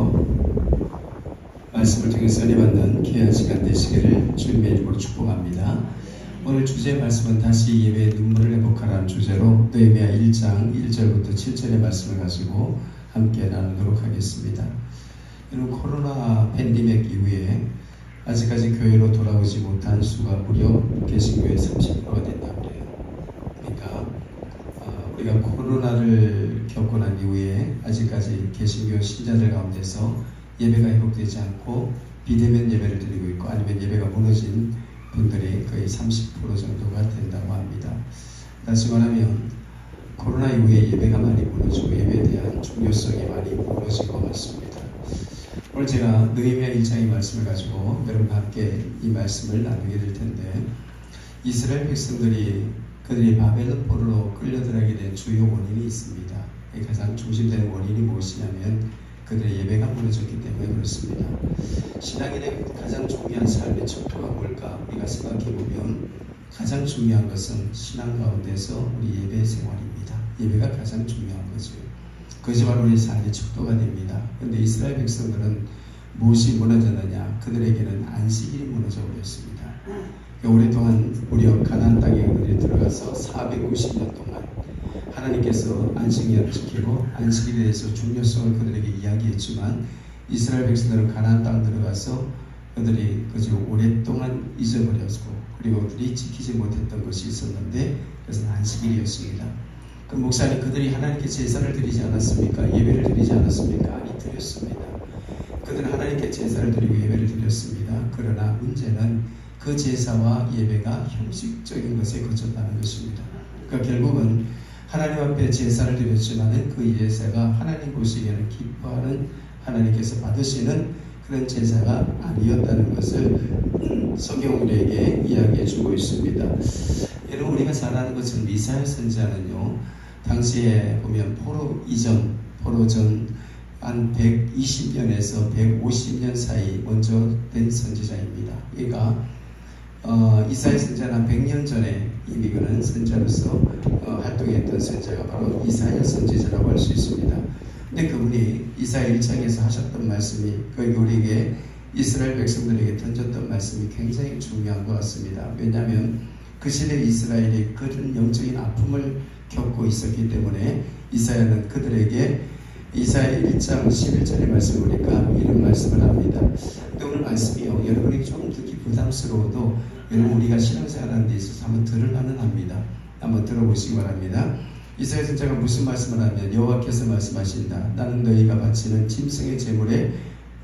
안녕하세요. 말씀을 통해서 은혜받는 귀한 시간 되시기를 주님의 이름으로 축복합니다. 오늘 주제 말씀은 다시 예배의 눈물을 회복하라는 주제로 느헤미야 1장 1절부터 7절의 말씀을 가지고 함께 나누도록 하겠습니다. 이런 코로나 팬데믹 이후에 아직까지 교회로 돌아오지 못한 수가 무려 개신교의 30%가 된다고 해요. 그러니까 우리가 코로나를 겪고 난 이후에 아직까지 개신교 신자들 가운데서 예배가 회복되지 않고 비대면 예배를 드리고 있고 아니면 예배가 무너진 분들이 거의 30% 정도가 된다고 합니다. 다시 말하면 코로나 이후에 예배가 많이 무너지고 예배에 대한 중요성이 많이 무너진 것 같습니다. 오늘 제가 느헤미야 1장의 말씀을 가지고 여러분과 함께 이 말씀을 나누게 될 텐데, 이스라엘 백성들이 그들이 바벨론 포로로 끌려들어가게 된 주요 원인이 있습니다. 가장 중심되는 원인이 무엇이냐면 그들의 예배가 무너졌기 때문에 그렇습니다. 신앙인의 가장 중요한 삶의 척도가 뭘까? 우리가 생각해보면 가장 중요한 것은 신앙 가운데서 우리 예배 생활입니다. 예배가 가장 중요한 거죠. 그것이 바로 우리 삶의 척도가 됩니다. 그런데 이스라엘 백성들은 무엇이 무너졌느냐? 그들에게는 안식일이 무너져 버렸습니다. 오랫동안 무려 가나안 땅에 그들이 들어가서 490년 동안 하나님께서 안식일을 지키고 안식일에 대해서 중요성을 그들에게 이야기했지만 이스라엘 백성들은 가나안 땅 들어가서 그들이 그저 오랫동안 잊어버렸고 그리고 그들이 지키지 못했던 것이 있었는데 그것은 안식일이었습니다. 그 목사님, 그들이 하나님께 제사를 드리지 않았습니까? 예배를 드리지 않았습니까? 아니, 드렸습니다. 그들은 하나님께 제사를 드리고 예배를 드렸습니다. 그러나 문제는 그 제사와 예배가 형식적인 것에 그쳤다는 것입니다. 그러니까 결국은 하나님 앞에 제사를 드렸지만 그 제사가 하나님 보시기에는 기뻐하는, 하나님께서 받으시는 그런 제사가 아니었다는 것을 성경 우리에게 이야기해 주고 있습니다. 여러분, 우리가 잘 아는 것처럼 이사야 선지자는요, 당시에 보면 포로 이전, 포로 전 한 120년에서 150년 사이 먼저 된 선지자입니다. 그러니까 이사야 선지자는 한 100년 전에 이미 그는 선지자로서 활동했던 선지자가 바로 이사야 선지자라고 할 수 있습니다. 근데 그분이 이사야 1장에서 하셨던 말씀이 거기 우리에게 이스라엘 백성들에게 던졌던 말씀이 굉장히 중요한 것 같습니다. 왜냐하면 그 시대 이스라엘이 그런 영적인 아픔을 겪고 있었기 때문에 이사야는 그들에게 이사야 1장 11절의 말씀을 보니까 이런 말씀을 합니다. 근데 오늘 말씀이요, 여러분에게 좀 듣기 부담스러워도 여러분 우리가 신앙생활하는 데 있어서 한번 들으려는 합니다. 한번 들어보시기 바랍니다. 이사야 선지자가 무슨 말씀을 하면 여호와께서 말씀하신다. 나는 너희가 바치는 짐승의 제물에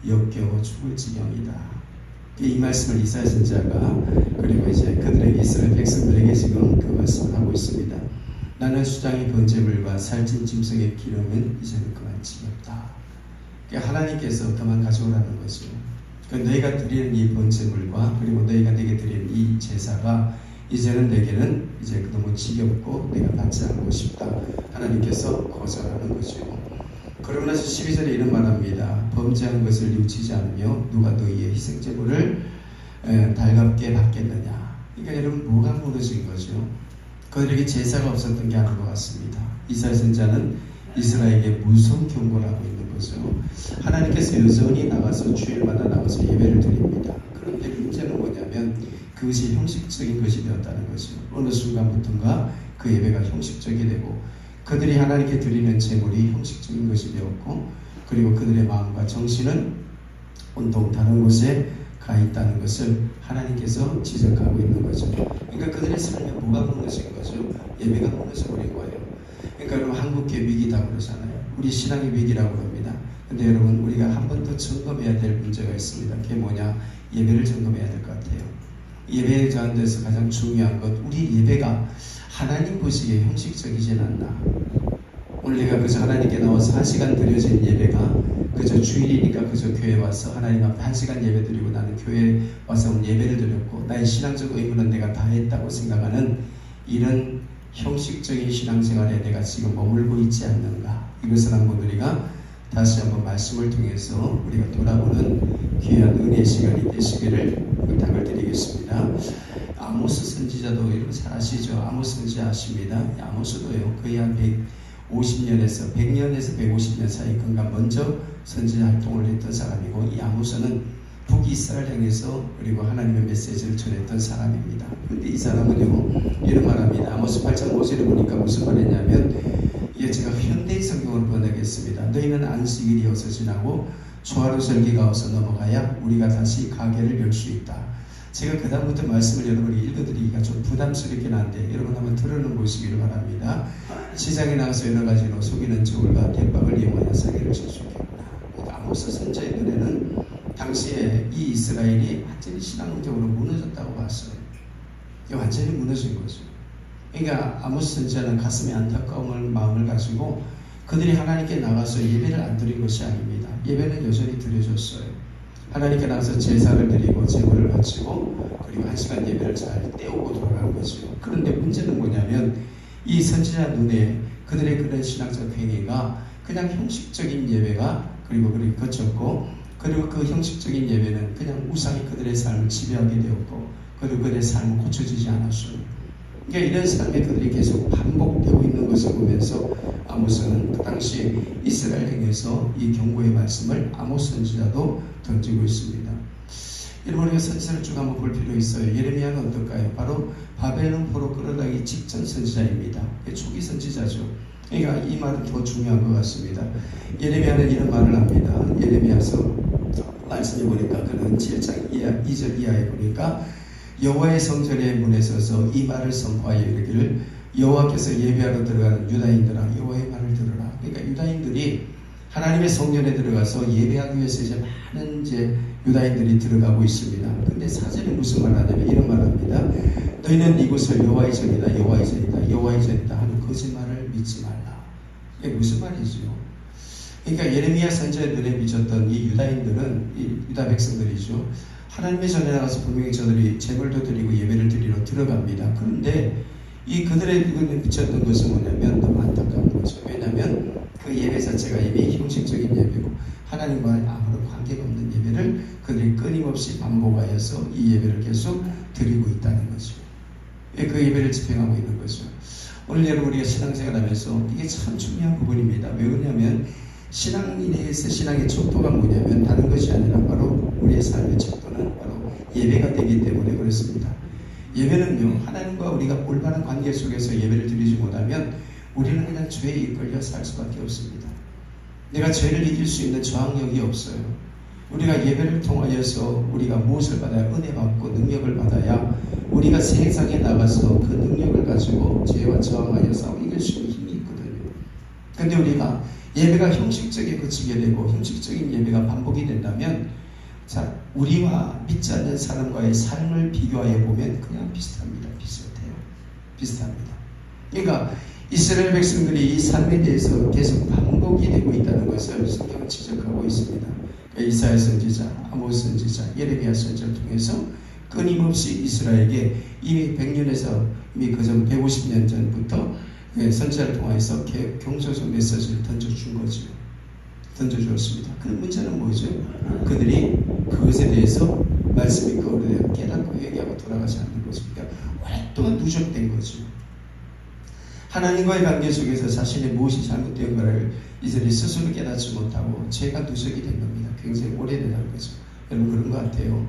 역겨워 죽을 지경이다. 이 말씀을 이사야 선지자가 그리고 이제 그들에게 이스라엘 백성들에게 지금 그 말씀을 하고 있습니다. 나는 수장의 번제물과 살찐 짐승의 기름은 이제는 그만 지겹다. 그러니까 하나님께서 그만 가져오라는 거죠. 그러니까 너희가 드리는 이 번제물과 그리고 너희가 내게 드리는 이 제사가 이제는 내게는 이제 너무 지겹고 내가 받지 않고 싶다. 하나님께서 거절하는 거죠. 그러고 나서 12절에 이런 말합니다. 범죄하는 것을 뉘우치지 않으며 누가 너희의 희생제물을 달갑게 받겠느냐. 그러니까 여러분, 뭐가 무너진 거죠? 그들에게 제사가 없었던 게 아닌 것 같습니다. 이사야 선지자는 이스라엘에게 무서운 경고를 하고 있는 거죠. 하나님께서 여전히 나가서 주일마다 나가서 예배를 드립니다. 그런데 문제는 뭐냐면 그것이 형식적인 것이 되었다는 거죠. 어느 순간부터인가 그 예배가 형식적이 되고 그들이 하나님께 드리는 제물이 형식적인 것이 되었고 그리고 그들의 마음과 정신은 온통 다른 곳에 가 있다는 것을 하나님께서 지적하고 있는 거죠. 그러니까 그들의 삶에 뭐가 무너진 거죠? 예배가 무너져버린 거예요. 그러니까 여러분, 한국계 위기다 그러잖아요. 우리 신앙의 위기라고 합니다. 근데 여러분, 우리가 한 번 더 점검해야 될 문제가 있습니다. 그게 뭐냐? 예배를 점검해야 될 것 같아요. 예배에 가운데서 가장 중요한 것, 우리 예배가 하나님 보시기에 형식적이진 않나. 오늘 내가 그저 하나님께 나와서 1시간 드려진 예배가 그저 주일이니까 그저 교회 와서 하나님 앞에 1시간 예배 드리고 나는 교회 와서 예배를 드렸고 나의 신앙적 의무는 내가 다 했다고 생각하는 이런 형식적인 신앙생활에 내가 지금 머물고 있지 않는가. 이것을 한번 우리가 다시 한번 말씀을 통해서 우리가 돌아보는 귀한 은혜의 시간이 되시기를 부탁을 드리겠습니다. 아모스 선지자도 여러분 잘 아시죠? 아모스 선지자 아십니다. 아모스도요, 거의 한 50년에서 100년에서 150년 사이 그가 먼저 선지자 활동을 했던 사람이고, 이 아모스는 북이스라엘 향해서 그리고 하나님의 메시지를 전했던 사람입니다. 그런데 이 사람은요, 이런 말합니다. 아모스 8장 5절에 보니까 무슨 말했냐면, 이게 제가 현대의 성경으로 번역했습니다. 너희는 안식일이 어서 지나고 초하루 절기가 어서 넘어가야 우리가 다시 가게를 열 수 있다. 제가 그 다음부터 말씀을 여러분이 읽어드리기가 좀 부담스럽긴 한데 여러분 한번 들어는 보시기를 바랍니다. 시장에 나가서 여러 가지로 속이는 저울과 대박을 이용하여 사기를 쳐주겠구나. 아모스 선지자의 눈에는 당시에 이 이스라엘이 완전히 신앙적으로 무너졌다고 봤어요. 완전히 무너진 거죠. 그러니까 아모스 선지자는 가슴에 안타까운 마음을 가지고 그들이 하나님께 나가서 예배를 안 드린 것이 아닙니다. 예배는 여전히 드려줬어요. 하나님께 나가서 제사를 드리고 제물을 바치고 그리고 1시간 예배를 잘 때우고 돌아가는 거죠. 그런데 문제는 뭐냐면 이 선지자 눈에 그들의 그런 신앙적 행위가 그냥 형식적인 예배가 그리고 거쳤고, 그리고 그 형식적인 예배는 그냥 우상이 그들의 삶을 지배하게 되었고, 그리고 그들의 삶은 고쳐지지 않았어요. 그러니까 이런 삶이 그들이 계속 반복되고 있는 것을 보면서 아모스는 그 당시 이스라엘 행에서 이 경고의 말씀을 아모스 선지자도 던지고 있습니다. 여러분, 우리가 선지자를 쭉 한번 볼 필요 있어요. 예레미야는 어떨까요? 바로 바벨론 포로 끌어다기 직전 선지자입니다. 초기 선지자죠. 그러니까 이 말은 더 중요한 것 같습니다. 예레미야는 이런 말을 합니다. 예레미야서 말씀해 보니까 그는 7장 2절 이하에 보니까 여호와의 성전의 문에 서서 이 말을 선포하여 이르기를 여호와께서 예배하러 들어가는 유다인들아 여호와의 말을 들으라. 그러니까 유다인들이 하나님의 성전에 들어가서 예배하기 위해서 이제 많은 유다인들이 들어가고 있습니다. 근데 사절에 무슨 말 하냐면 이런 말 합니다. 너희는 이곳을 여호와의 전이다 여호와의 전이다 여호와의 전이다 하는 거짓말을 믿지 말라. 이게 무슨 말이죠? 그러니까 예레미야 선지자의 눈에 비쳤던 이 유다인들은, 이 유다 백성들이죠. 하나님의 전에 나가서 분명히 저들이 제물도 드리고 예배를 드리러 들어갑니다. 그런데 이 그들의 눈에 비쳤던 것은 뭐냐면 너무 안타까운 거죠. 왜냐하면 그 예배 자체가 이미 형식적인 예배고 하나님과 아무런 관계가 없는 예배를 그들이 끊임없이 반복하여서 이 예배를 계속 드리고 있다는 거죠. 그 예배를 집행하고 있는 거죠. 오늘 여러분 우리가 신앙생활 하면서 이게 참 중요한 부분입니다. 왜 그러냐면 신앙인에서 신앙의 척도가 뭐냐면 다른 것이 아니라 바로 우리의 삶의 척도는 바로 예배가 되기 때문에 그렇습니다. 예배는요, 하나님과 우리가 올바른 관계 속에서 예배를 드리지 못하면 우리는 그냥 죄에 이끌려 살 수밖에 없습니다. 내가 죄를 이길 수 있는 저항력이 없어요. 우리가 예배를 통하여서 우리가 무엇을 받아야 은혜 받고 능력을 받아야 우리가 세상에 나가서 그 능력을 가지고 죄와 저항하여 싸워 이길 수 있는 힘이 있거든요. 그런데 우리가 예배가 형식적에 그치게 되고 형식적인 예배가 반복이 된다면 자, 우리와 믿지 않는 사람과의 삶을 비교하여 보면 그냥 비슷합니다. 비슷합니다. 그러니까 이스라엘 백성들이 이 삶에 대해서 계속 반복이 되고 있다는 것을 성경은 지적하고 있습니다. 그러니까 이사야 선지자, 아모스 선지자, 예레미야 선지자를 통해서 끊임없이 이스라엘에게 이미 100년에서 이미 그전 150년 전부터 선지자를 통해서 경고성 메시지를 던져주었습니다. 그 문제는 뭐죠? 그들이 그것에 대해서 말씀이 그것에 대해 깨닫고 얘기하고 돌아가지 않는 것입니다. 오랫동안 누적된 거죠. 하나님과의 관계 속에서 자신의 무엇이 잘못되었는가를 이들이 스스로 깨닫지 못하고 죄가 누적이 된 겁니다. 굉장히 오래되는 거죠. 여러분 그런 것 같아요.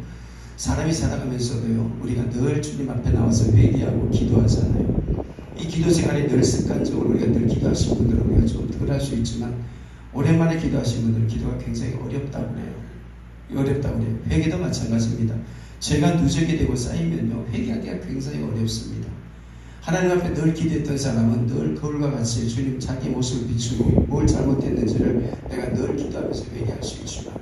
사람이 살아가면서도요, 우리가 늘 주님 앞에 나와서 회개하고 기도하잖아요. 이 기도 생활이 늘 습관적으로 우리가 늘 기도하신 분들은 우리가 좀 덜 할 수 있지만 오랜만에 기도하신 분들은 기도가 굉장히 어렵다고 그래요. 회개도 마찬가지입니다. 죄가 누적이 되고 쌓이면요, 회개하기가 굉장히 어렵습니다. 하나님 앞에 늘 기도했던 사람은 늘 거울과 같이 주님 자기 모습을 비추고 뭘 잘못했는지를 내가 늘 기도하면서 회개할 수 있지만,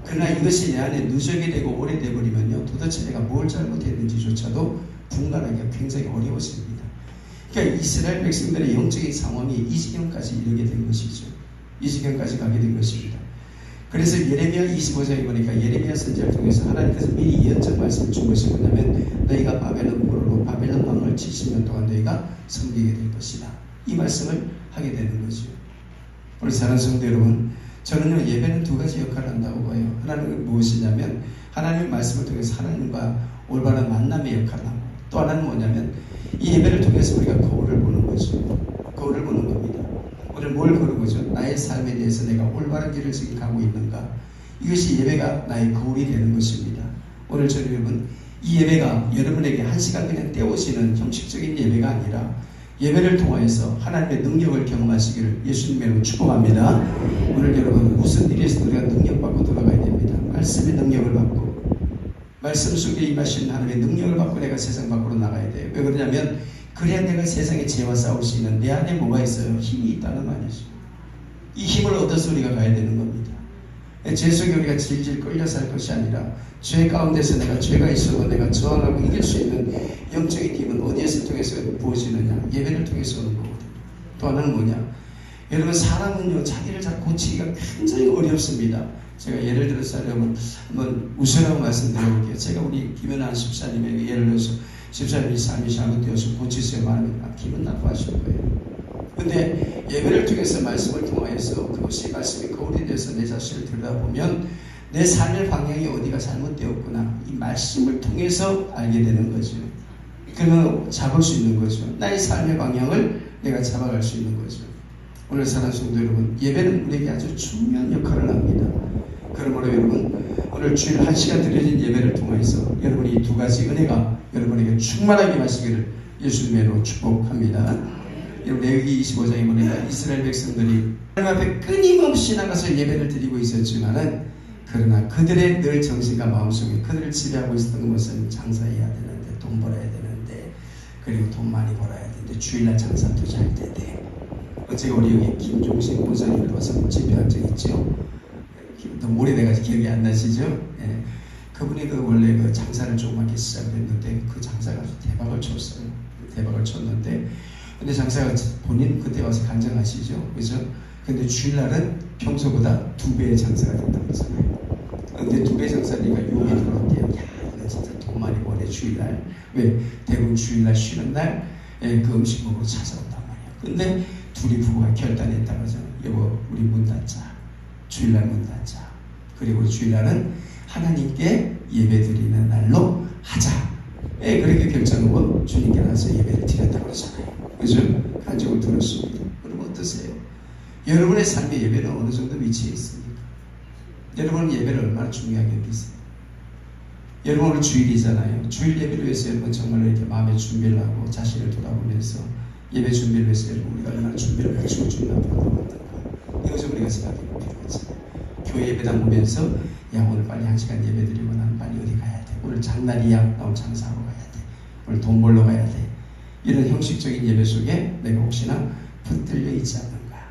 그러나 이것이 내 안에 누적이 되고 오래돼 버리면요, 도대체 내가 뭘 잘못했는지조차도 분간하기가 굉장히 어려워집니다. 그러니까 이스라엘 백성들의 영적인 상황이 이 지경까지 이르게 된 것이죠. 이 지경까지 가게 된 것입니다. 그래서 예레미야 25장에 보니까 예레미야 선지자를 통해서 하나님께서 미리 예언적 말씀을 준 것이 뭐냐면 너희가 바벨론 포로로 바벨론 왕을 70년 동안 너희가 섬기게 될 것이다. 이 말씀을 하게 되는 거죠. 우리 사랑하는 성도 여러분, 저는요, 예배는 두 가지 역할을 한다고 봐요. 하나는 무엇이냐면 하나님의 말씀을 통해서 하나님과 올바른 만남의 역할을 하고, 또 하나는 뭐냐면 이 예배를 통해서 우리가 거울을 보는 거죠. 거울을 보는 겁니다. 오늘 뭘 거는 거죠? 나의 삶에 대해서 내가 올바른 길을 지금 가고 있는가? 이것이 예배가 나의 거울이 되는 것입니다. 오늘 저는 여러분, 이 예배가 여러분에게 한 시간 그냥 때우시는 형식적인 예배가 아니라 예배를 통하여서 하나님의 능력을 경험하시기를 예수님의 이름으로 축복합니다. 오늘 여러분, 무슨 일에서 우리가 능력받고 돌아가야 됩니다. 말씀의 능력을 받고, 말씀 속에 임하신 하나님의 능력을 받고 내가 세상 밖으로 나가야 돼요. 왜 그러냐면 그래야 내가 세상의 죄와 싸울 수 있는 내 안에 뭐가 있어요? 힘이 있다는 말이죠. 이 힘을 얻어서 우리가 가야 되는 겁니다. 죄 속에 우리가 질질 끌려 살 것이 아니라 죄 가운데서 내가 죄가 있어도 내가 저항하고 이길 수 있는 영적인 힘은 어디에서 통해서 부어지느냐? 예배를 통해서 오는 거거든요. 또 하나는 뭐냐? 여러분, 사람은요 자기를 잘 고치기가 굉장히 어렵습니다. 제가 예를 들어서 여러분 한번 웃으라고 말씀드려볼게요. 제가 우리 김연아 집사님에게 예를 들어서 집사님이 삶이 잘못되어서 고치세요 말하면 기분 나빠하실 거예요. 근데 예배를 통해서 말씀을 통하여서 그것이 말씀이 거울이 돼서 내 자신을 들여다보면 내 삶의 방향이 어디가 잘못되었구나, 이 말씀을 통해서 알게 되는 거죠. 그러면 잡을 수 있는 거죠. 나의 삶의 방향을 내가 잡아갈 수 있는 거죠. 오늘 사랑하는 성도 여러분, 예배는 우리에게 아주 중요한 역할을 합니다. 그러므로 여러분, 오늘 주일 1시간 드려진 예배를 통해서 여러분이 이 두 가지 은혜가 여러분에게 충만하게 마시기를 예수님의 이름으로 축복합니다. 여러분, 레위기 25장에 보니까 이스라엘 백성들이 하나님 앞에 끊임없이 나가서 예배를 드리고 있었지만은, 그러나 그들의 늘 정신과 마음속에 그들을 지배하고 있었던 것은 장사해야 되는데, 돈 벌어야 되는데, 그리고 돈 많이 벌어야 되는데, 주일날 장사도 잘 되는데. 제가 우리 여기 김종신 권사님을 와서 집회한 적 있죠. 너무 오래돼가지고 기억이 안 나시죠? 예. 그분이 원래 장사를 조그맣게 시작했는데 그 장사가 대박을 쳤어요. 대박을 쳤는데, 근데 장사가 본인 그때 와서 간증하시죠, 그죠? 근데 주일날은 평소보다 2배의 장사가 된다고 그러잖아요. 근데 2배 장사니까 욕이 들어왔대요. 야, 이거 진짜 돈 많이 버네 주일날. 왜? 대부분 주일날 쉬는 날 그 음식 먹으러 찾아온단 말이야. 근데 둘이 부부가 결단했다고 하잖아요. 여보, 우리 문 닫자. 주일날 문 닫자. 그리고 주일날은 하나님께 예배드리는 날로 하자. 그렇게 결정하고 주님께 나서 예배를 드렸다고 그러잖아요. 그죠? 간증을 들었습니다. 여러분 어떠세요? 여러분의 삶의 예배는 어느 정도 위치에 있습니까? 여러분은 예배를 얼마나 중요하게 여기세요? 여러분 오늘 주일이잖아요. 주일 예배를 위해서 여러분 정말로 이렇게 마음의 준비를 하고 자신을 돌아보면서 예배 준비를 위해서 여러분 우리가 얼마나 준비를 갖추고 주님 앞으로 나왔던가, 이거 좀 우리가 생각해 볼 필요가 있잖아요. 교회 예배당 보면서 야, 오늘 빨리 1시간 예배 드리고 나는 빨리 어디 가야 돼. 오늘 장날이야. 나 오늘 장사하러 가야 돼. 오늘 돈 벌러 가야 돼. 이런 형식적인 예배 속에 내가 혹시나 붙들려 있지 않는가.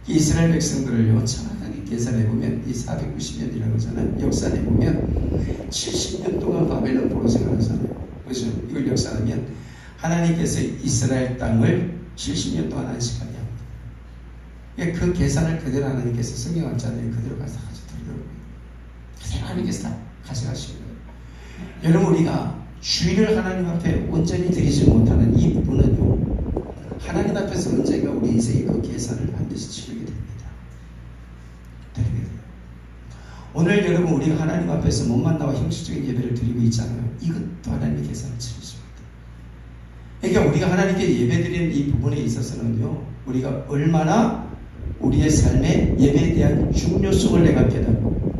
이스라엘 백성들을요 정확하게 계산해보면 이 490년이라고 하잖아요. 역사해보면 70년 동안 바벨론 포로 생활하잖아요. 그래서 이걸 역사하면 하나님께서 이스라엘 땅을 70년 동안 안식하게 합니다. 그 계산을 그대로 하나님께서 성경 학자들이 그대로 가서 가져드리더라고요. 그대로 하나님께서 다 가져가시는 거예요. 여러분, 우리가 주일을 하나님 앞에 온전히 드리지 못하는 이 부분은요, 하나님 앞에서 언젠가 우리 인생의 그 계산을 반드시 치르게 됩니다. 드리게 돼요. 오늘 여러분, 우리가 하나님 앞에서 몸만 나와 형식적인 예배를 드리고 있잖아요. 이것도 하나님의 계산을 치르십니다. 그러니까 우리가 하나님께 예배드리는 이 부분에 있어서는요, 우리가 얼마나 우리의 삶에 예배에 대한 중요성을 내가 깨닫고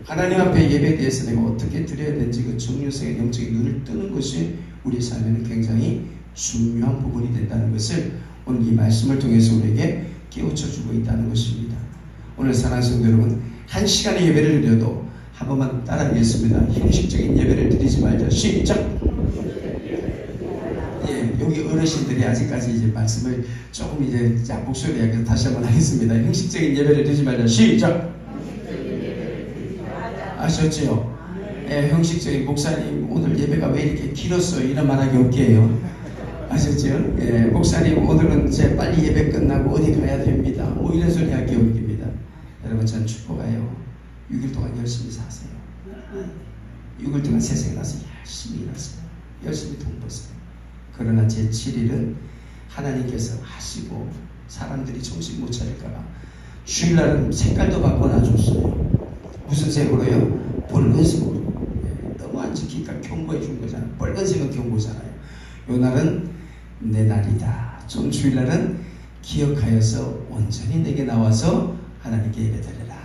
하나님 앞에 예배에 대해서 내가 어떻게 드려야 되는지 그 중요성의 영적인 눈을 뜨는 것이 우리 삶에는 굉장히 중요한 부분이 된다는 것을 오늘 이 말씀을 통해서 우리에게 깨우쳐주고 있다는 것입니다. 오늘 사랑하는 성도 여러분, 1시간의 예배를 드려도 한 번만 따라하겠습니다. 형식적인 예배를 드리지 말자. 시작! 여기 어르신들이 아직까지 이제 말씀을 조금 이제 목소리에 약해서 다시 한번 하겠습니다. 형식적인 예배를 드리지 말자. 시작! 아셨죠? 형식적인 목사님 오늘 예배가 왜 이렇게 길었어요? 이런 말하기 없게요. 아셨죠? 목사님 오늘은 제 빨리 예배 끝나고 어디 가야 됩니다. 뭐 이런 소리 하기 없깁니다. 여러분, 전 축복해요. 6일 동안 열심히 사세요. 6일 동안 세상에 나서 열심히 일하세요. 열심히 돈 버세요. 그러나 제 7일은 하나님께서 하시고 사람들이 정신 못 차릴까봐 주일날은 색깔도 바꿔놔줬어요. 무슨 색으로요? 빨간색으로. 너무 안 지키니까 경고해 준 거잖아요. 빨간색은 경고잖아요. 요 날은 내 날이다. 좀 주일날은 기억하여서 온전히 내게 나와서 하나님께 예배드리라.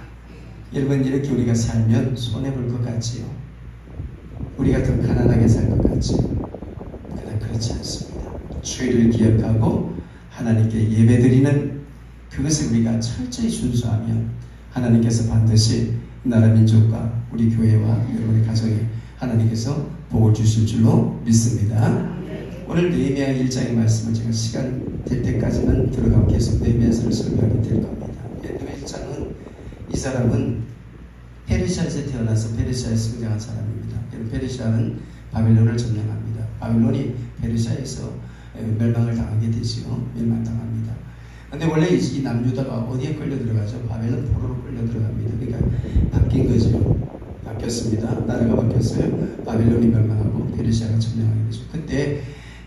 여러분, 이렇게 우리가 살면 손해볼 것 같지요? 우리가 더 가난하게 살 것 같지요? 그러나 그렇지 않습니다. 주의를 기억하고 하나님께 예배드리는 그것을 우리가 철저히 순수하면 하나님께서 반드시 나라 민족과 우리 교회와 여러분의 가정에 하나님께서 복을 주실 줄로 믿습니다. 오늘 느헤미야 1장의 말씀을 제가 시간 될 때까지는 들어가고 계속 느헤미야서를 설명하게 될 겁니다. 느헤미야 1장은 이 사람은 페르시아에서 태어나서 페르시아에서 성장한 사람입니다. 페르시아는 바벨론을 점령합니다. 바벨론이 페르시아에서 멸망을 당하게 되지요. 멸망당합니다. 근데 원래 이 남유다가 어디에 끌려 들어가죠? 바벨론 포로로 끌려 들어갑니다. 그러니까 바뀐 거죠. 바뀌었습니다. 나라가 바뀌었어요. 바벨론이 멸망하고 페르시아가 점령하게 되죠. 그때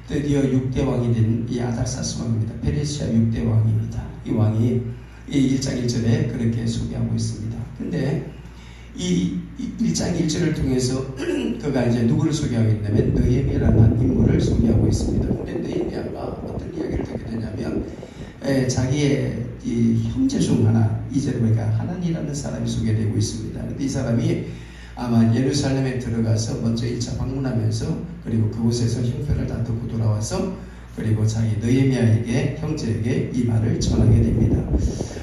드디어 6대 왕이 된 이 아닥사스 왕입니다. 페르시아 6대 왕입니다. 이 왕이 이 1장 1절에 그렇게 소개하고 있습니다. 근데 이 1장 1절을 통해서 그가 이제 누구를 소개하고 있냐면 느헤미야라는 인물을 소개하고 있습니다. 근데 느헤미야가 어떤 이야기를 듣게 되냐면 자기의 이 형제 중 하나, 이제는 보니까 하나니라는 사람이 소개되고 있습니다. 근데 이 사람이 아마 예루살렘에 들어가서 먼저 1차 방문하면서 그리고 그곳에서 형편을 다 듣고 돌아와서 그리고 자기 느헤미야에게 형제에게 이 말을 전하게 됩니다.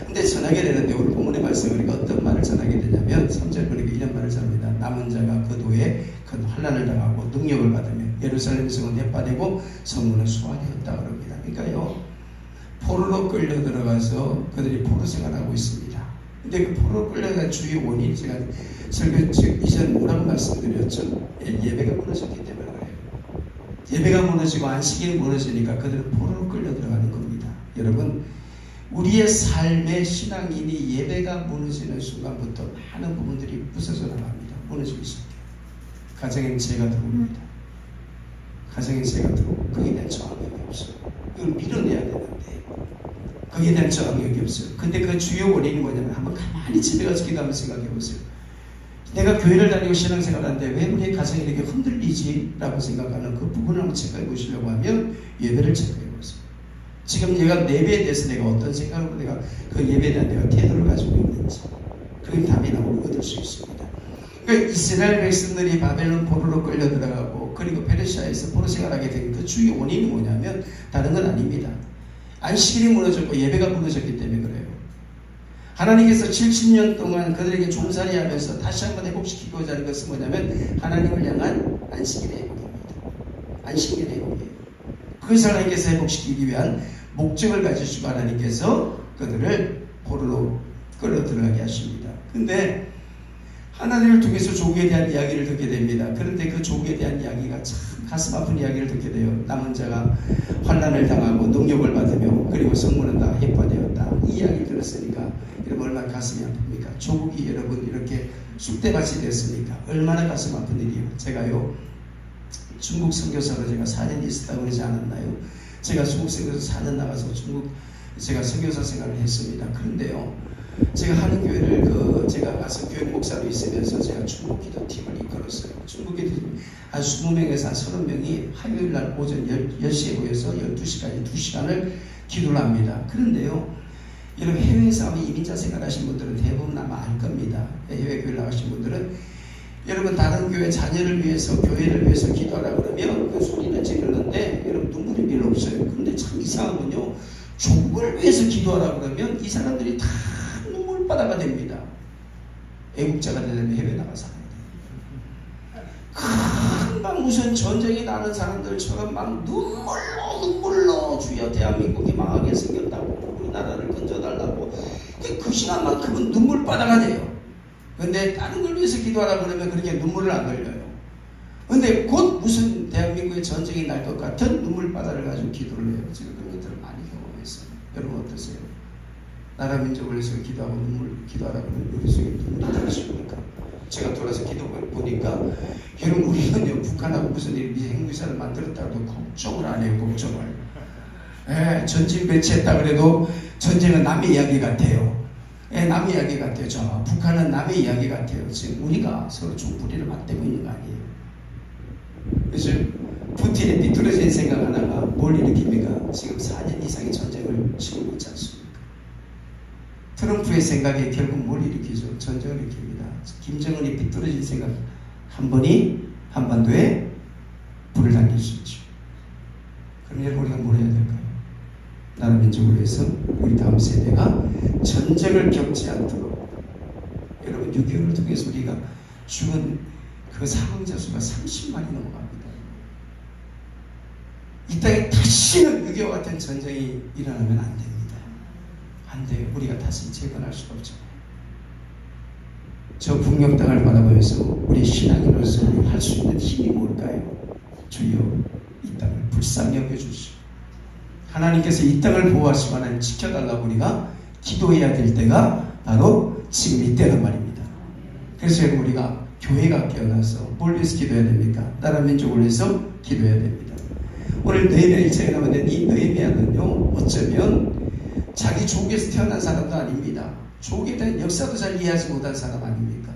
근데 전하게 되는데 오늘 본문의 말씀을 우리가 어떤 말을 전하게 되냐면 3절 보니까 이런 말을 전합니다. 남은 자가 그 도에 큰 환난을 당하고 능력을 받으며 예루살렘 성은 해파되고 성문은 수완이었다 그럽니다. 그러니까요, 포로로 끌려 들어가서 그들이 포로 생활하고 있습니다. 근데 그 포로로 끌려간 주요 원인이 제가 설교 이전 뭐라고 말씀드렸죠? 예배가 무너졌기 때문에 그래요. 예배가 무너지고 안식일이 무너지니까 그들은 포로로 끌려 들어가는 겁니다. 여러분, 우리의 삶의 신앙인이 예배가 무너지는 순간부터 많은 부분들이 부서져 나갑니다. 무너지기 시작해요. 가정엔 죄가 들어옵니다. 가정에 죄가 들어오고 거기에 대한 저항력이 없어요. 이걸 밀어내야 되는데 거기에 대한 저항력이 없어요. 근데 그 주요 원인이 뭐냐면 한번 가만히 집에 가서 기도하면서 생각해 보세요. 내가 교회를 다니고 신앙생활을 하는데 왜 우리의 가정이 이렇게 흔들리지? 라고 생각하는 그 부분을 한번 체크해 보시려고 하면 예배를 체크해 보세요. 지금 내가 예배에 대해서 내가 어떤 생각으로 내가 그 예배에 대한 내가 태도를 가지고 있는지 그게 답이 나오고 얻을 수 있습니다. 그러니까 이스라엘 백성들이 바벨론 포로로 끌려 들어가고 그리고 페르시아에서 포로 생활하게 된 그 주요 원인이 뭐냐면 다른 건 아닙니다. 안식일이 무너졌고 예배가 무너졌기 때문에 그래요. 하나님께서 70년 동안 그들에게 종살이 하면서 다시 한번 회복시키고자 하는 것은 뭐냐면 하나님을 향한 안식일의 회복입니다. 안식일의 회복이에요. 그것을 하나님께서 회복시키기 위한 목적을 가지시고 하나님께서 그들을 포로로 끌어 들어가게 하십니다. 근데 하나님을 통해서 조국에 대한 이야기를 듣게 됩니다. 그런데 그 조국에 대한 이야기가 참 가슴 아픈 이야기를 듣게 돼요. 남은 자가 환난을 당하고 능력을 받으며 그리고 성문은 다 해파되었다. 이 이야기를 들었으니까 여러분 얼마나 가슴이 아픕니까? 조국이 여러분 이렇게 쑥대밭이 됐으니까 얼마나 가슴 아픈 일이에요. 제가요 중국 선교사로 제가 4년 있었다고 그러지 않았나요? 제가 중국 선교사 4년 나가서 중국 제가 선교사 생활을 했습니다. 그런데요 제가 하는 교회를 제가 가서 교육 목사로 있으면서 제가 중국 기도팀을 이끌었어요. 중국 기도팀 한 20명에서 한 30명이 화요일 날 오전 10시에 모여서 12시까지 2시간을 기도를 합니다. 그런데요 여러분 해외에서 아마 이민자 생활하신 분들은 대부분 아마 알 겁니다. 해외 교회 나가신 분들은 여러분 다른 교회 자녀를 위해서 교회를 위해서 기도하라 그러면 그 소리는 지르는데 여러분 눈물이 별로 없어요. 그런데 참 이상한 건요 조국을 위해서 기도하라 그러면 이 사람들이 다 눈물바다가 됩니다. 애국자가 되려면 해외 나가 살아야 돼요. 금방 무슨 전쟁이 나는 사람들처럼 막 눈물로 주여 대한민국이 망하게 생겼다고 우리나라를 건져달라고 그 시간만큼은 눈물바다가 돼요. 근데 다른 걸 위해서 기도하라 그러면 그렇게 눈물을 안 흘려요. 근데 곧 무슨 대한민국의 전쟁이 날 것 같은 눈물바다를 가지고 기도를 해요. 제가 그런 것들을 많이 경험했어요. 여러분 어떠세요? 나라 민족을 위해서 기도하고 기도하라고 하면 우리 속에 눈물이 나시니까 제가 돌아서 기도 보니까 여러분 우리는 북한하고 무슨 일이 핵미사를 만들었다고 걱정을 안 해요. 걱정을. 전진 배치했다 그래도 전쟁은 남의 이야기 같아요. 남의 이야기 같아요. 북한은 남의 이야기 같아요. 지금 우리가 서로 총부리를 맞대고 있는 거 아니에요. 그래서 푸틴의 삐뚤어진 생각 하나가 뭘 일으킵니까? 지금 4년 이상의 전쟁을 치르고 있지 않습니까? 트럼프의 생각에 결국 뭘 일으키죠? 전쟁을 일으킵니다. 김정은이 삐뚤어진 생각 한 번이 한반도에 불을 당길 수 있죠. 그럼 여러분 우리가 뭘 해야 될까요? 나라 민족을 위해서 우리 다음 세대가 전쟁을 겪지 않도록, 여러분 6.25를 통해서 우리가 죽은 그 사망자 수가 30만이 넘어갑니다. 이 땅에 다시는 6.25 같은 전쟁이 일어나면 안 됩니다. 안 돼요. 우리가 다시 재건할 수가 없잖아요. 저 북녘 땅을 바라보면서 우리 신앙인으로서 할 수 있는 힘이 뭘까요? 주여 이 땅을 불쌍히 여겨주시오. 하나님께서 이 땅을 보호하시고 하나님 지켜달라고 우리가 기도해야 될 때가 바로 지금 이때란 말입니다. 그래서 여러분 우리가 교회가 깨어나서 뭘 위해서 기도해야 됩니까? 나라 민족을 위해서 기도해야 됩니다. 오늘 느헤미야 1장에 나오는 이 느헤미야는요, 어쩌면 자기 족에서 태어난 사람도 아닙니다. 족에 대한 역사도 잘 이해하지 못한 사람 아닙니까?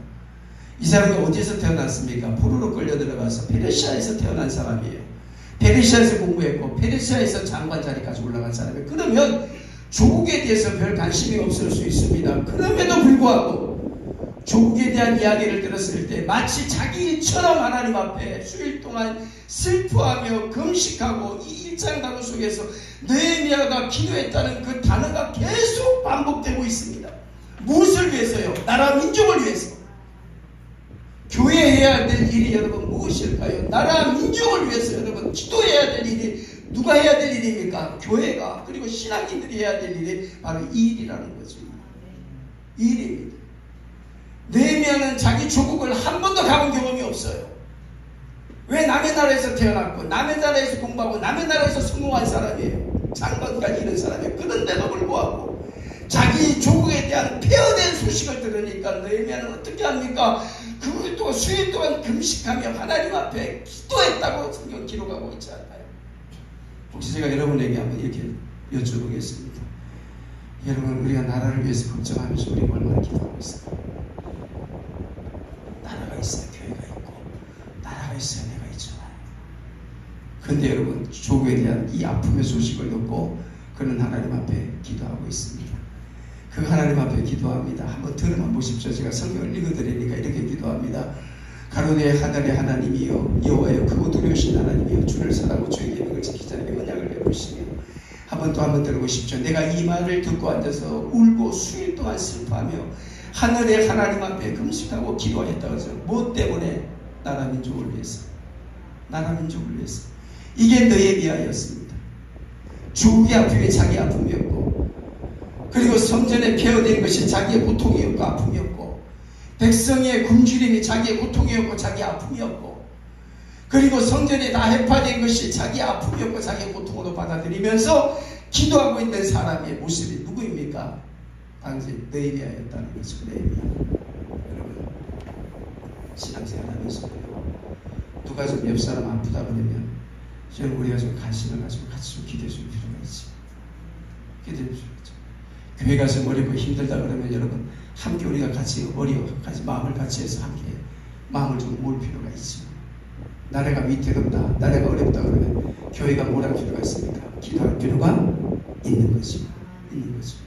이 사람이 어디에서 태어났습니까? 포로로 끌려 들어가서 페르시아에서 태어난 사람이에요. 페르시아에서 공부했고 페르시아에서 장관 자리까지 올라간 사람이에요. 그러면 조국에 대해서 별 관심이 없을 수 있습니다. 그럼에도 불구하고 조국에 대한 이야기를 들었을 때 마치 자기 일처럼 하나님 앞에 수일 동안 슬퍼하며 금식하고 이 1장 단어 속에서 느헤미야가 기도했다는 그 단어가 계속 반복되고 있습니다. 무엇을 위해서요? 나라 민족을 위해서. 교회 해야 될 일이 여러분 무엇일까요? 나라 민족을 위해서 여러분 기도해야 될 일이 누가 해야 될 일입니까? 교회가. 그리고 신앙인들이 해야 될 일이 바로 이 일이라는 거죠. 이 일입니다. 느헤미야는 자기 조국을 한 번도 가본 경험이 없어요. 왜? 남의 나라에서 태어났고 남의 나라에서 공부하고 남의 나라에서 성공한 사람이에요. 장관까지 이런 사람이에요. 그런데도 불구하고 자기 조국에 대한 폐허된 소식을 들으니까 느헤미야는 어떻게 합니까? 그것도 수일 동안 금식하며 하나님 앞에 기도했다고 성경 기록하고 있지 않나요? 혹시 제가 여러분에게 한번 이렇게 여쭤보겠습니다. 여러분 우리가 나라를 위해서 걱정하면서 우리가 얼마나 기도하고 있을까요? 나라가 있어야 교회가 있고 나라가 있어야 내가 있잖아요. 그런데 여러분 조국에 대한 이 아픔의 소식을 듣고 그는 하나님 앞에 기도하고 있습니다. 그 하나님 앞에 기도합니다. 한번 들어만 보십시오. 제가 성경을 읽어드리니까 이렇게 기도합니다. 가로되 하늘의 하나님이여 여호와여 크고 두려우신 하나님이여 주를 사랑하고 주의 계명을 지키자니 언약을 베푸시며 한번 또 한번 들어보십시오. 내가 이 말을 듣고 앉아서 울고 수일 동안 슬퍼하며 하늘의 하나님 앞에 금식하고 기도하였다고 하죠. 무엇 때문에? 나라 민족을 위해서. 나라 민족을 위해서. 이게 느헤미야였습니다. 조국의 아픔이 자기 아픔이었고 그리고 성전에 폐허된 것이 자기의 고통이었고 아픔이었고 백성의 굶주림이 자기의 고통이었고 자기의 아픔이었고 그리고 성전에 다 해파된 것이 자기의 아픔이었고 자기의 고통으로 받아들이면서 기도하고 있는 사람의 모습이 누구입니까? 당시 느헤미야였다는 거죠. 느헤미야. 여러분 신앙생활 하면서요 누가 좀 옆 사람 아프다 그러면 저는 우리가 좀 관심을 가지고 같이 좀 기도해 줄 필요가 있지. 기도해 줄 필요가 있죠. 교회 가서 어렵고 힘들다 그러면 여러분 함께 우리가 같이 같이 마음을 같이 해서 함께 마음을 좀 모을 필요가 있죠. 나라가 위태롭다, 나라가 어렵다 그러면 교회가 뭘 할 필요가 있습니까? 기도할 필요가 있는 거죠. 있는 거죠.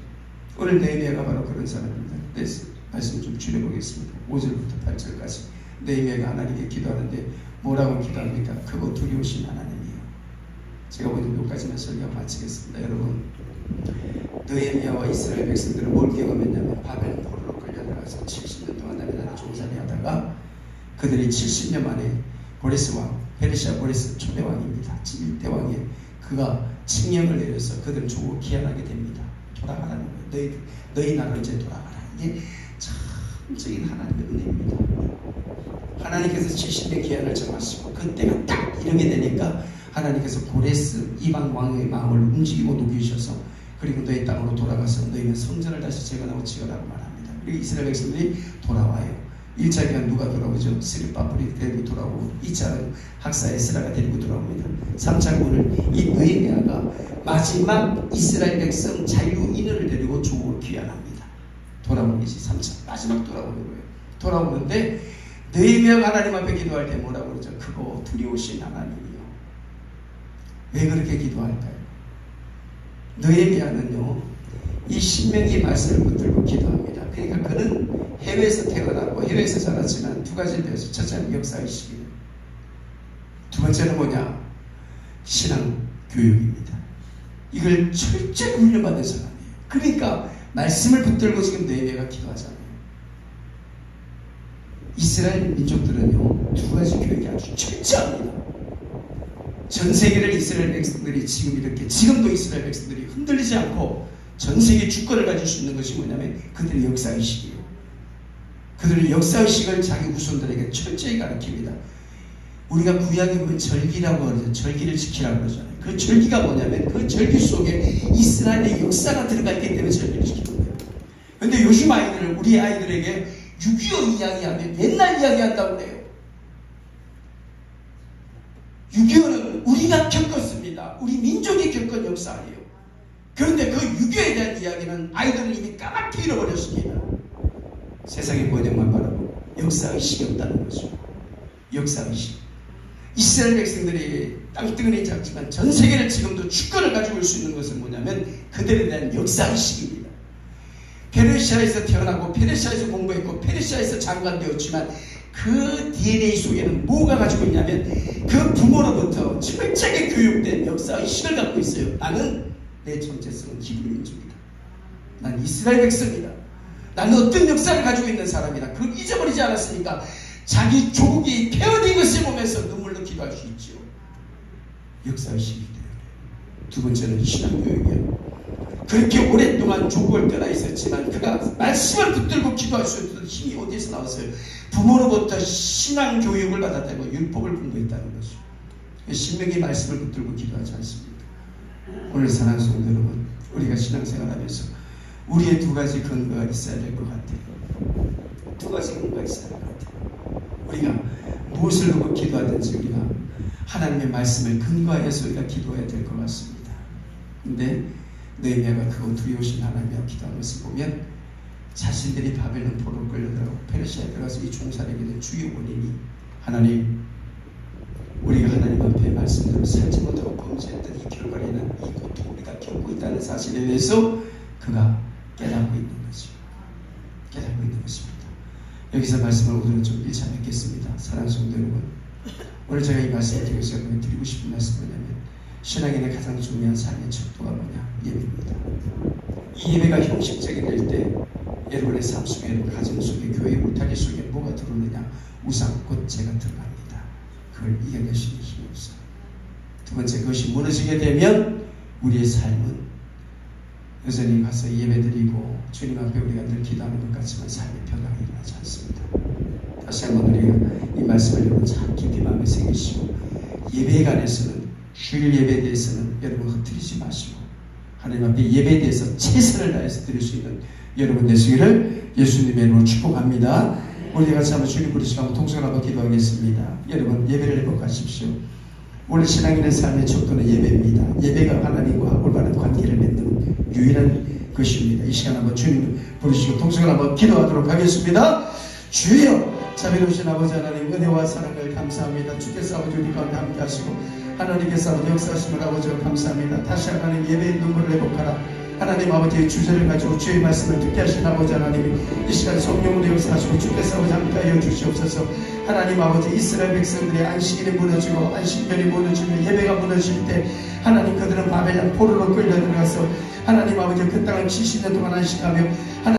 오늘 느헤미야가 바로 그런 사람입니다. 그래서 말씀 좀 줄여보겠습니다. 5절부터 8절까지 느헤미야가 하나님께 기도하는데 뭐라고 기도합니까? 크고 두려우신 하나님이요. 제가 오늘 여기까지만 설명 마치겠습니다. 여러분 느헤미야와 이스라엘 백성들은 뭘 경험했냐면 바벨 포로로 끌려들어가서 70년 동안 남의 나라 종살이 하다가 그들이 70년 만에 고레스 왕, 페르시아 고레스 초대왕입니다. 11대 왕에 그가 칙령을 내려서 그들은 조국을 기한하게 됩니다. 돌아가라는 거예요. 너희 나라로 이제 돌아가라. 이게 참적인 하나님의 은혜입니다. 하나님께서 70년 기한을 정하시고 그때가 딱 이르게 되니까 하나님께서 고레스 이방 왕의 마음을 움직이고 녹이셔서 그리고 너희 땅으로 돌아가서 너희는 성전을 다시 재건하고 지으라고 말합니다. 그리고 이스라엘 백성들이 돌아와요. 1차 기한 누가 돌아오죠? 스리바불이 데리고 돌아오고 2차는 학사 에스라가 데리고 돌아옵니다. 3차 오늘 이 느헤미야가 마지막 이스라엘 백성 자유인을 데리고 조국을 귀환합니다. 돌아오는 것이 3차 마지막 돌아오는 거예요. 돌아오는데 느헤미야가 하나님 앞에 기도할 때 뭐라고 그러죠? 크고 두려우신 하나님이요 왜 그렇게 기도할까요? 느헤미야는요, 이 신명기 말씀을 붙들고 기도합니다. 그러니까 그는 해외에서 태어나고 해외에서 자랐지만 두 가지를 배웠어요. 첫째는 역사의식이에요. 두 번째는 뭐냐? 신앙 교육입니다. 이걸 철저히 훈련받은 사람이에요. 그러니까 말씀을 붙들고 지금 느헤미야가 기도하잖아요. 이스라엘 민족들은요, 두 가지 교육이 아주 철저합니다. 전 세계를 이스라엘 백성들이 지금도 이스라엘 백성들이 흔들리지 않고 전 세계 주권을 가질 수 있는 것이 뭐냐면 그들의 역사의식이에요. 그들의 역사의식을 자기 후손들에게 철저히 가르칩니다. 우리가 구약에 보면 절기라고 그러죠. 절기를 지키라고 그러잖아요. 그 절기가 뭐냐면 그 절기 속에 이스라엘의 역사가 들어가 있기 때문에 절기를 지키는 거예요. 그런데 요즘 아이들은 우리 아이들에게 6.25 이야기하면 옛날 이야기한다고 그래요. 6.25는 우리가 겪었습니다. 우리 민족이 겪은 역사예요. 그런데 그 6.25에 대한 이야기는 아이들은 이미 까맣게 잃어버렸습니다. 세상의 번영만 바라고 역사의식이 없다는 거죠. 역사의식. 이스라엘 백성들이 땅덩어리 작지만 전 세계를 지금도 주권을 가지고 올 수 있는 것은 뭐냐면 그들에 대한 역사의식입니다. 페르시아에서 태어나고 페르시아에서 공부했고 페르시아에서 장관되었지만 그 DNA 속에는 뭐가 가지고 있냐면 그 부모로부터 철저하게 교육된 역사의식을 갖고 있어요. 나는 내 정체성은 히브리 민족이다. 난 이스라엘 백성이다. 나는 어떤 역사를 가지고 있는 사람이다. 그걸 잊어버리지 않았으니까 자기 조국이 폐허된 것을 보면서 눈물로 기도할 수 있죠. 역사의식이 돼요. 두 번째는 신앙교육이에요. 그렇게 오랫동안 조국을 떠나 있었지만 그가 말씀을 붙들고 기도할 수 있는 힘이 어디에서 나왔어요? 부모로부터 신앙교육을 받았다고 율법을 공부했다는 거죠. 신명기 말씀을 붙들고 기도하지 않습니까? 오늘 사랑하는 성도 여러분, 우리가 신앙생활하면서 우리의 두 가지 근거가 있어야 될 것 같아요. 두 가지 근거가 있어야 될 것 같아요. 우리가 무엇을 두고 기도하든지 우리가 하나님의 말씀을 근거하여서 우리가 기도해야 될 것 같습니다. 근데 느헤미야가 그거 두려우신 하나님과 기도하는 것을 보면 자신들이 바벨론 포로로 끌려들어가고 페르시아에 들어가서 이 종살이게 된 주요 원인이 하나님, 우리가 하나님 앞에 말씀대로 살지 못하고 범죄했던 이 결과에는 이 고통을 우리가 겪고 있다는 사실에 대해서 그가 깨닫고 있는 거죠. 깨닫고 있는 것입니다. 여기서 말씀을 오늘은 좀 일차 맺겠습니다. 사랑하는 성도 여러분, 오늘 제가 이 말씀을 드리면서 여러분이 드리고 싶은 말씀은 뭐냐면 신앙인의 가장 중요한 삶의 척도가 뭐냐? 예배입니다. 이 예배가 형식적이 될 때 여러분의 삶 속에, 가정 속에, 교회 울타리 속에 뭐가 들어오느냐? 우상, 곧 죄가 들어갑니다. 그걸 이겨낼 수 있는 힘이 없어요. 두 번째, 그것이 무너지게 되면 우리의 삶은 여전히 가서 예배드리고 주님 앞에 우리가 늘 기도하는 것 같지만 삶의 변화가 일어나지 않습니다. 다시 한번 우리가 이 말씀을 여러분 참 깊이 마음에 새기시고 예배에 관해서는 주일 예배에 대해서는 여러분 흩뜨리지 마시고 하나님 앞에 예배에 대해서 최선을 다해서 드릴 수 있는 여러분 되시기를 예수님의 이름으로 축복합니다. 우리 같이 한번 주님 부르시고 한번 통성을 한번 기도하겠습니다. 여러분 예배를 회복하십시오. 오늘 신앙인의 삶의 척도는 예배입니다. 예배가 하나님과 올바른 관계를 맺는 유일한 것입니다. 이 시간 한번 주님 부르시고 통성을 한번 기도하도록 하겠습니다. 주여, 자비로우신 아버지 하나님, 은혜와 사랑을 감사합니다. 주께서 아버지 우리 가운데 함께 하시고 하나님께서 아버지 역사하심을 아버지와 감사합니다. 다시 하나님 예배의 눈물을 회복하라. 하나님 아버지의 주제를 가지고 주의 말씀을 듣게 하신 아버지 하나님이 이 시간 성령으로 역사하시고 주께서 아버지 함께하여 주시옵소서. 하나님 아버지 이스라엘 백성들의 안식일이 무너지고 안식년이 무너지고 예배가 무너질 때 하나님 그들은 바벨론 포로로 끌려 들어가서 하나님 아버지 그 땅을 70년 동안 안식하며